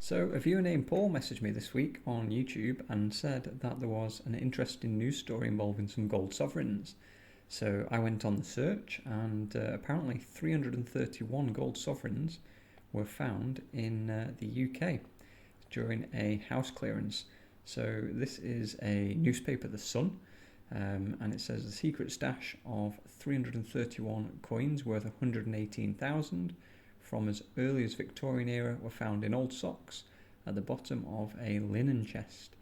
So a viewer named Paul messaged me this week on YouTube and said that there was an interesting news story involving some gold sovereigns. So I went on the search and apparently 331 gold sovereigns were found in the UK during a house clearance. So this is a newspaper, The Sun, and it says the secret stash of 331 coins worth 118,000 from as early as Victorian era were found in old socks at the bottom of a linen chest.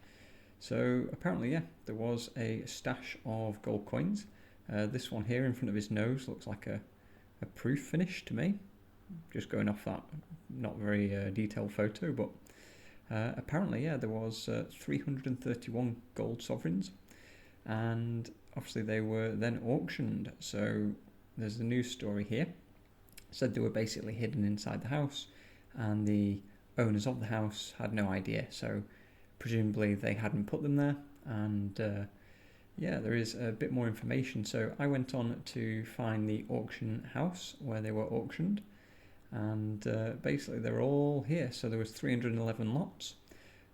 So apparently, there was a stash of gold coins. This one here in front of his nose looks like a proof finish to me, just going off that not very detailed photo, but apparently, there was 331 gold sovereigns, and obviously they were then auctioned. So there's the news story here. Said they were basically hidden inside the house, and the owners of the house had no idea, so presumably they hadn't put them there. And there is a bit more information. So I went on to find the auction house where they were auctioned, and basically they're all here. So there was 311 lots.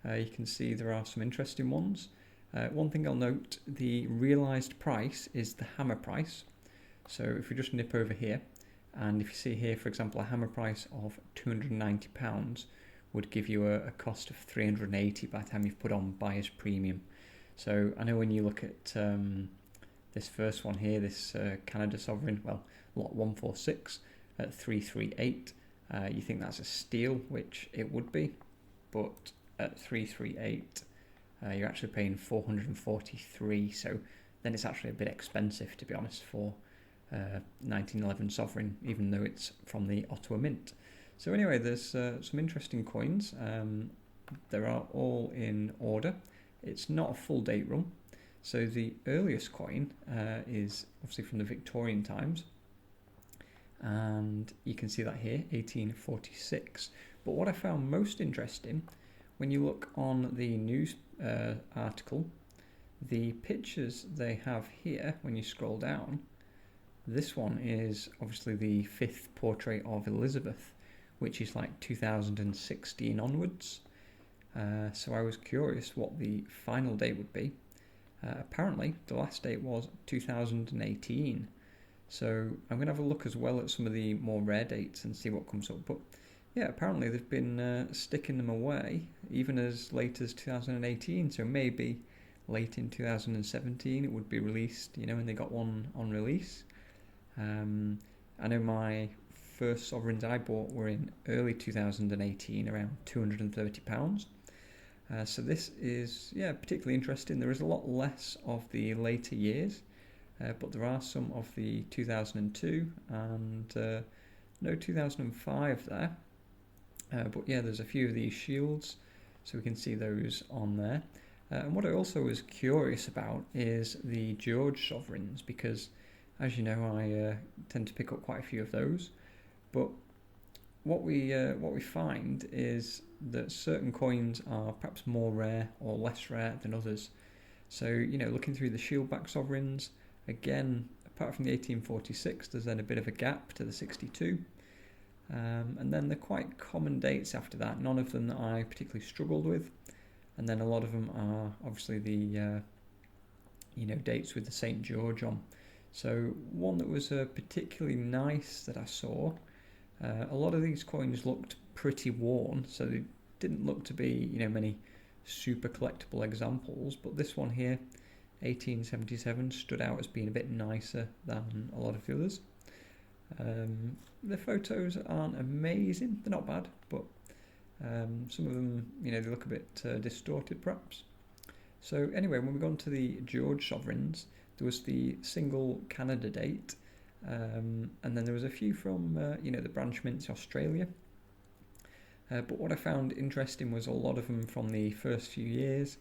You can see there are some interesting ones. One thing I'll note, the realised price is the hammer price. So if we just nip over here, and if you see here, for example, a hammer price of £290 would give you a cost of £380 by the time you've put on buyer's premium. So I know when you look at this first one here, this Canada Sovereign, well, lot 146 at 338, you think that's a steal, which it would be, but at 338 you're actually paying 443, so then it's actually a bit expensive, to be honest, for 1911 sovereign, even though it's from the Ottawa Mint. So anyway, there's some interesting coins. They are all in order. It's not a full date run. So the earliest coin is obviously from the Victorian times, and you can see that here, 1846. But what I found most interesting, when you look on the news article, the pictures they have here, when you scroll down, this one is obviously the 5th portrait of Elizabeth, which is like 2016 onwards. So I was curious what the final date would be. Apparently, the last date was 2018. So I'm going to have a look as well at some of the more rare dates and see what comes up. But yeah, apparently they've been sticking them away even as late as 2018. So maybe late in 2017 it would be released, when they got one on release. I know my first sovereigns I bought were in early 2018, around £230. So this is, particularly interesting. There is a lot less of the later years, but there are some of the 2002 and no 2005 there. But there's a few of these shields, so we can see those on there. And what I also was curious about is the George sovereigns, because as you know, I tend to pick up quite a few of those. But what we find is that certain coins are perhaps more rare or less rare than others. So, looking through the shieldback sovereigns, again, apart from the 1846, there's then a bit of a gap to the 62. And then they're quite common dates after that, none of them that I particularly struggled with. And then a lot of them are obviously the, dates with the St. George on. So one that was particularly nice that I saw, a lot of these coins looked pretty worn, so they didn't look to be, many super collectible examples, but this one here, 1877, stood out as being a bit nicer than a lot of the others. The photos aren't amazing, they're not bad, but some of them, they look a bit distorted perhaps. So anyway, when we go on to the George sovereigns, there was the single Canada date, and then there was a few from, the branch mints Australia. But what I found interesting was a lot of them from the first few years,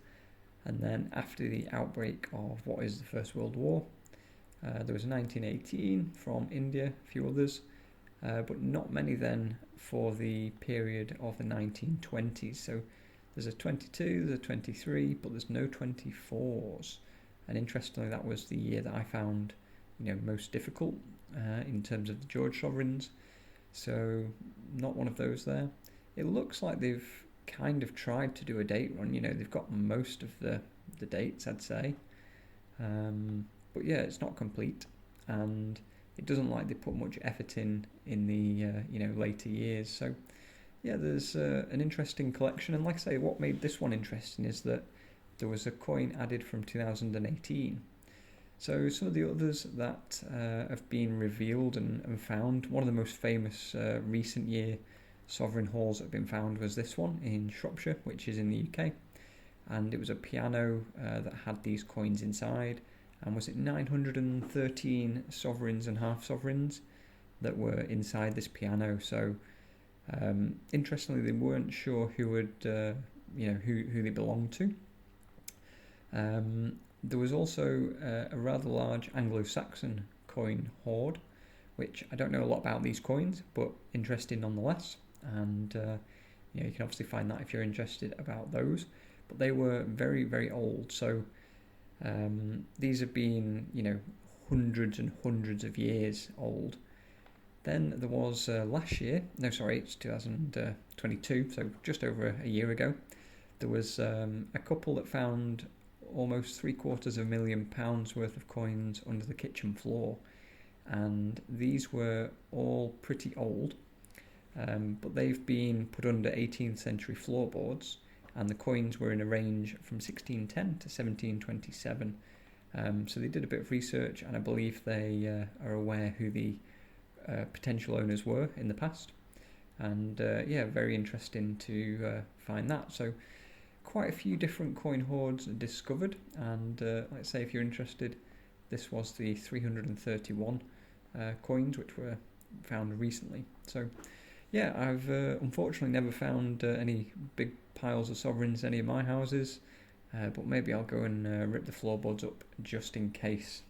and then after the outbreak of what is the First World War. There was 1918 from India, a few others, but not many then for the period of the 1920s. So there's a 22, there's a 23, but there's no 24s. And interestingly, that was the year that I found, most difficult in terms of the George sovereigns. So not one of those there. It looks like they've kind of tried to do a date run. They've got most of the dates, I'd say. But yeah, it's not complete, and it doesn't like they put much effort in the later years. So yeah, there's an interesting collection, and like I say, what made this one interesting is that there was a coin added from 2018. So some of the others that have been revealed and found, one of the most famous recent year sovereign hauls that have been found was this one in Shropshire, which is in the UK, and it was a piano that had these coins inside, and was it 913 sovereigns and half sovereigns that were inside this piano. So interestingly, they weren't sure who would who they belonged to. There was also a rather large Anglo-Saxon coin hoard, which I don't know a lot about these coins, but interesting nonetheless. And you can obviously find that if you're interested about those. But they were very, very old. So these have been, hundreds and hundreds of years old. Then there was it's 2022, so just over a year ago, there was a couple that found almost £750,000 worth of coins under the kitchen floor, and these were all pretty old, but they've been put under 18th century floorboards, and the coins were in a range from 1610 to 1727. So they did a bit of research, and I believe they are aware who the potential owners were in the past, and very interesting to find that. So quite a few different coin hoards discovered, and like I say, if you're interested, this was the 331 coins which were found recently. So yeah, I've unfortunately never found any big piles of sovereigns in any of my houses, but maybe I'll go and rip the floorboards up just in case.